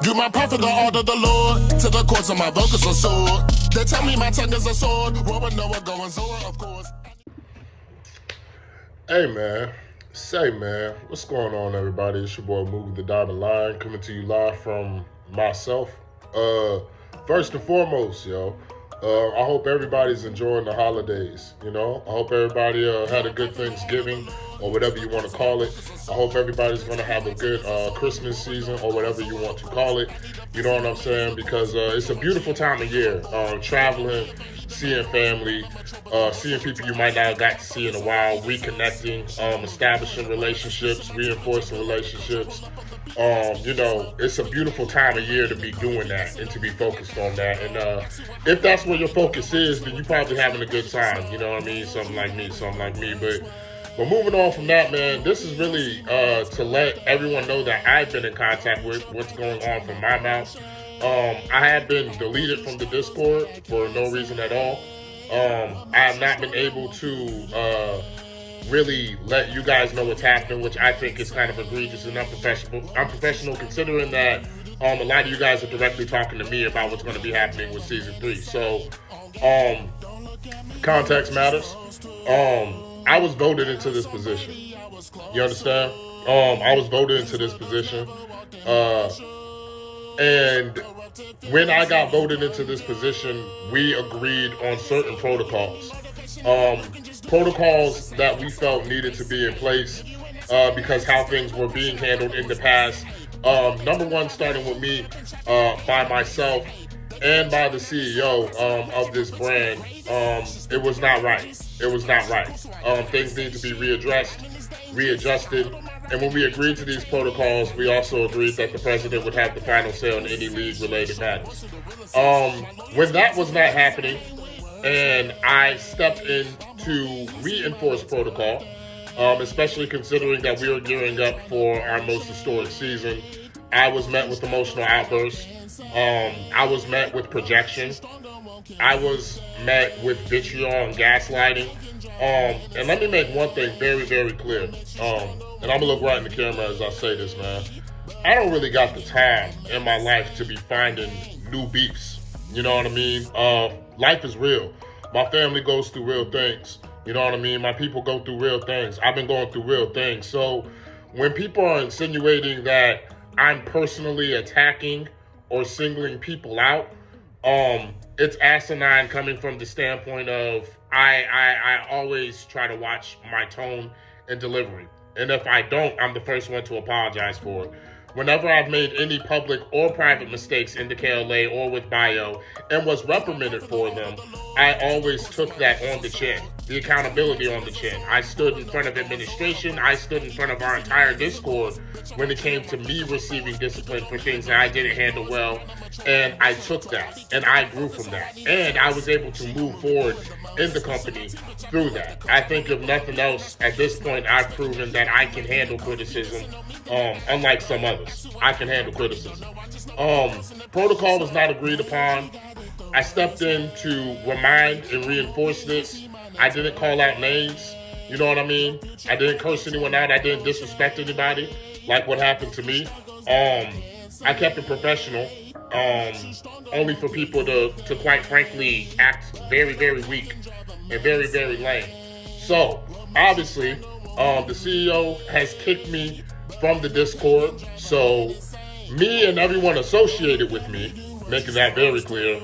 Do my prophet the order of the Lord. To the courts of my vocals are sword. They tell me my tongue is a sword. War with Noah going Zora, of course. Hey man, man, what's going on everybody? It's your boy Movie the Diamond Line coming to you live from myself. First and foremost, I hope everybody's enjoying the holidays, I hope everybody had a good Thanksgiving or whatever you want to call it. I hope everybody's going to have a good Christmas season or whatever you want to call it. You know what I'm saying? Because it's a beautiful time of year. Traveling, seeing family, seeing people you might not have got to see in a while, reconnecting, establishing relationships, reinforcing relationships. It's a beautiful time of year to be doing that and to be focused on that. And if that's where your focus is, then you're probably having a good time. You know what I mean? Something like me. But moving on from that, man, this is really to let everyone know that I've been in contact with what's going on from my mouth. I have been deleted from the Discord for no reason at all. I have not been able to really let you guys know what's happening, which I think is kind of egregious and unprofessional considering that a lot of you guys are directly talking to me about what's going to be happening with season 3. So, context matters. I was voted into this position. You understand? I was voted into this position. And when I got voted into this position, we agreed on certain protocols. Protocols that we felt needed to be in place because how things were being handled in the past. Number one, starting with me, by myself, and by the CEO of this brand, it was not right. Things need to be readjusted. And when we agreed to these protocols, we also agreed that the president would have the final say on any league-related matters. When that was not happening, and I stepped in to reinforce protocol, especially considering that we were gearing up for our most historic season, I was met with emotional outbursts. I was met with projection. I was met with vitriol and gaslighting. And let me make one thing very, very clear. And I'm going to look right in the camera as I say this, man. I don't really got the time in my life to be finding new beefs. You know what I mean? Life is real. My family goes through real things. You know what I mean? My people go through real things. I've been going through real things. So when people are insinuating that I'm personally attacking or singling people out, it's asinine coming from the standpoint of I always try to watch my tone and delivery. And if I don't, I'm the first one to apologize for it. Whenever I've made any public or private mistakes in the KLA or with Bio and was reprimanded for them, I always took that on the chin, the accountability on the chin. I stood in front of administration. I stood in front of our entire Discord when it came to me receiving discipline for things that I didn't handle well. And I took that and I grew from that. And I was able to move forward in the company through that. I think if nothing else, at this point, I've proven that I can handle criticism, unlike some others. I can handle criticism. Protocol was not agreed upon. I stepped in to remind and reinforce this. I didn't call out names. You know what I mean? I didn't curse anyone out. I didn't disrespect anybody like what happened to me. I kept it professional. Only for people to quite frankly act very, very weak and very, very lame. So, obviously, the CEO has kicked me from the Discord. So, me and everyone associated with me, making that very clear,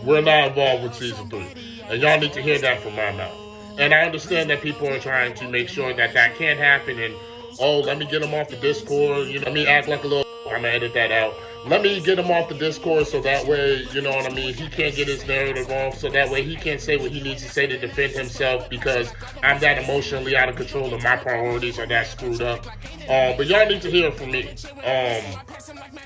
we're not involved with season 3. And y'all need to hear that from my mouth. And I understand that people are trying to make sure that that can't happen and, let me get them off the Discord. Let me act like a little... I'm going to edit that out. Let me get him off the Discord so that way, you know what I mean, he can't get his narrative off, so that way he can't say what he needs to say to defend himself because I'm that emotionally out of control and my priorities are that screwed up. But y'all need to hear from me.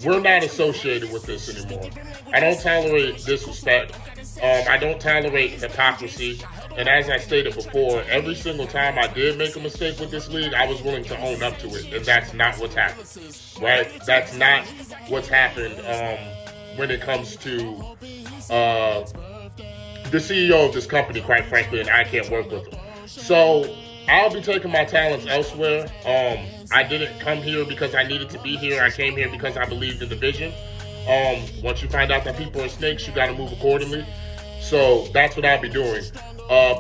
We're not associated with this anymore. I don't tolerate disrespect. I don't tolerate hypocrisy. And as I stated before, every single time I did make a mistake with this league, I was willing to own up to it. And that's not what's happened, right? That's not what's happened when it comes to the CEO of this company, quite frankly, and I can't work with him. So I'll be taking my talents elsewhere. I didn't come here because I needed to be here. I came here because I believed in the vision. Once you find out that people are snakes, you got to move accordingly. So that's what I'll be doing.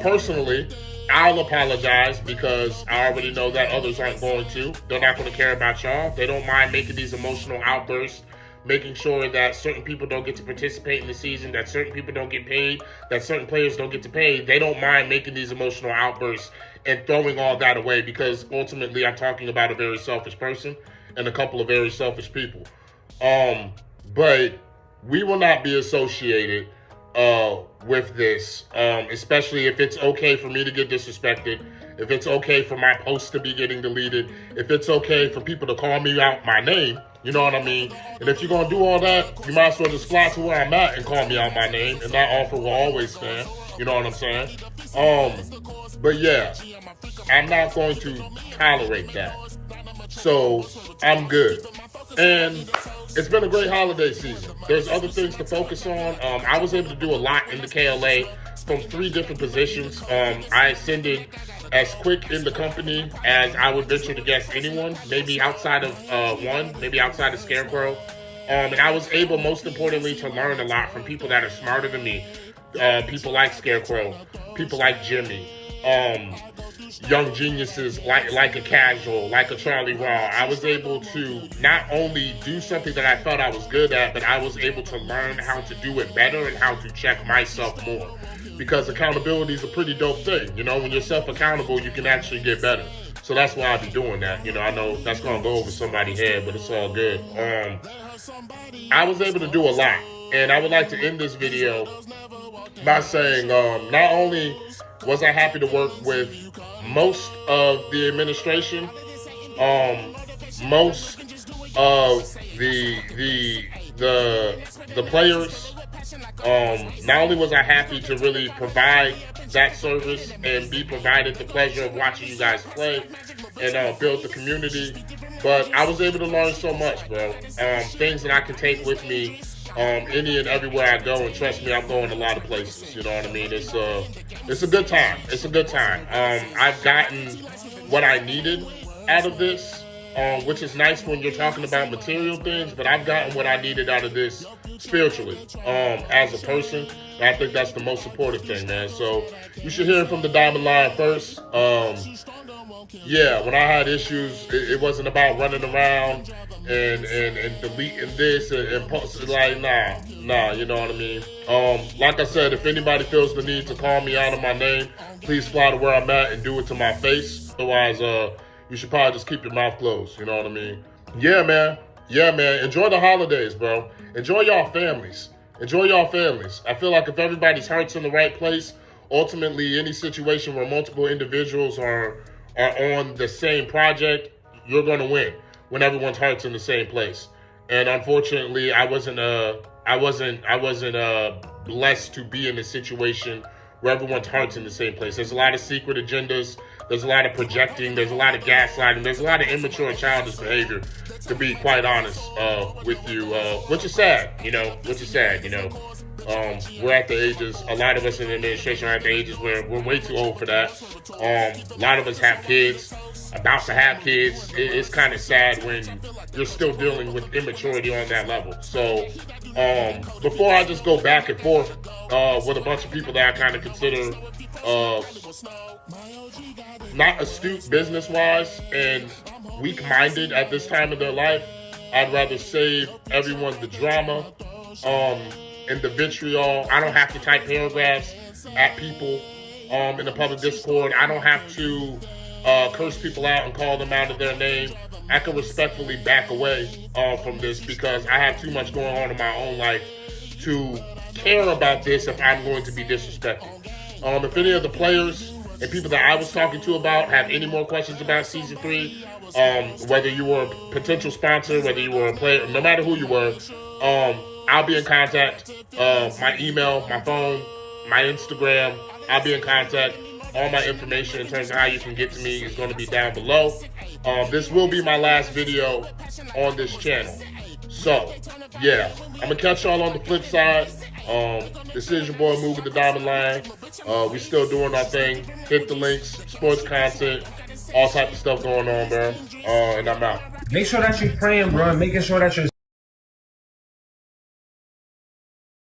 Personally, I'll apologize because I already know that others aren't going to. They're not going to care about y'all. They don't mind making these emotional outbursts, making sure that certain people don't get to participate in the season, that certain people don't get paid, that certain players don't get to pay. They don't mind making these emotional outbursts and throwing all that away, because ultimately I'm talking about a very selfish person and a couple of very selfish people. But we will not be associated with this, especially if it's okay for me to get disrespected, if it's okay for my posts to be getting deleted, if it's okay for people to call me out my name, you know what I mean? And if you're going to do all that, you might as well just fly to where I'm at and call me out my name, and that offer will always stand, you know what I'm saying? But yeah, I'm not going to tolerate that. So I'm good. And it's been a great holiday season. There's other things to focus on. I was able to do a lot in the KLA from 3 different positions. I ascended as quick in the company as I would venture to guess anyone, maybe outside of one, maybe outside of Scarecrow. And I was able, most importantly, to learn a lot from people that are smarter than me. People like Scarecrow, people like Jimmy, young geniuses like a Casual, like a Charlie Raw. I was able to not only do something that I felt I was good at, but I was able to learn how to do it better and how to check myself more. Because accountability is a pretty dope thing. You know, when you're self-accountable, you can actually get better. So that's why I'll be doing that. You know, I know that's going to go over somebody's head, but it's all good. I was able to do a lot. And I would like to end this video by saying not only was I happy to work with most of the administration, most of the players, not only was I happy to really provide that service and be provided the pleasure of watching you guys play and build the community, but I was able to learn so much, bro. Things that I can take with me any and everywhere I go, and trust me, I'm going a lot of places. You know what I mean? It's a good time. It's a good time. I've gotten what I needed out of this, which is nice when you're talking about material things, but I've gotten what I needed out of this spiritually, as a person. And I think that's the most important thing, man. So you should hear it from the Diamond Lion first. Yeah, when I had issues, it wasn't about running around and deleting this and posting, like, nah, you know what I mean? Like I said, if anybody feels the need to call me out of my name, please fly to where I'm at and do it to my face. Otherwise, you should probably just keep your mouth closed, you know what I mean? Yeah, man. Enjoy the holidays, bro. Enjoy y'all families. I feel like if everybody's heart's in the right place, ultimately any situation where multiple individuals are on the same project, you're going to win when everyone's heart's in the same place. And unfortunately, I wasn't blessed to be in a situation where everyone's heart's in the same place. There's a lot of secret agendas. There's a lot of projecting. There's a lot of gaslighting. There's a lot of immature and childish behavior, to be quite honest with you, which is sad, you know, we're at the ages, a lot of us in the administration are at the ages where we're way too old for that. A lot of us have kids, about to have kids. It's kind of sad when you're still dealing with immaturity on that level. So before I just go back and forth with a bunch of people that I kind of consider not astute business-wise and weak-minded at this time of their life, I'd rather save everyone the drama and the vitriol. I don't have to type paragraphs at people in the public Discord. I don't have to curse people out and call them out of their name. I can respectfully back away from this because I have too much going on in my own life to care about this if I'm going to be disrespected. If any of the players and people that I was talking to about have any more questions about Season 3, whether you were a potential sponsor, whether you were a player, no matter who you were, I'll be in contact. My email, my phone, my Instagram, I'll be in contact. All my information in terms of how you can get to me is going to be down below. This will be my last video on this channel. So, yeah, I'm going to catch y'all on the flip side. This is your boy Moving the Diamond Lion. We still doing our thing. Hit the links, sports content, all type of stuff going on, bro. And I'm out. Make sure that you're praying, bro. Making sure that you're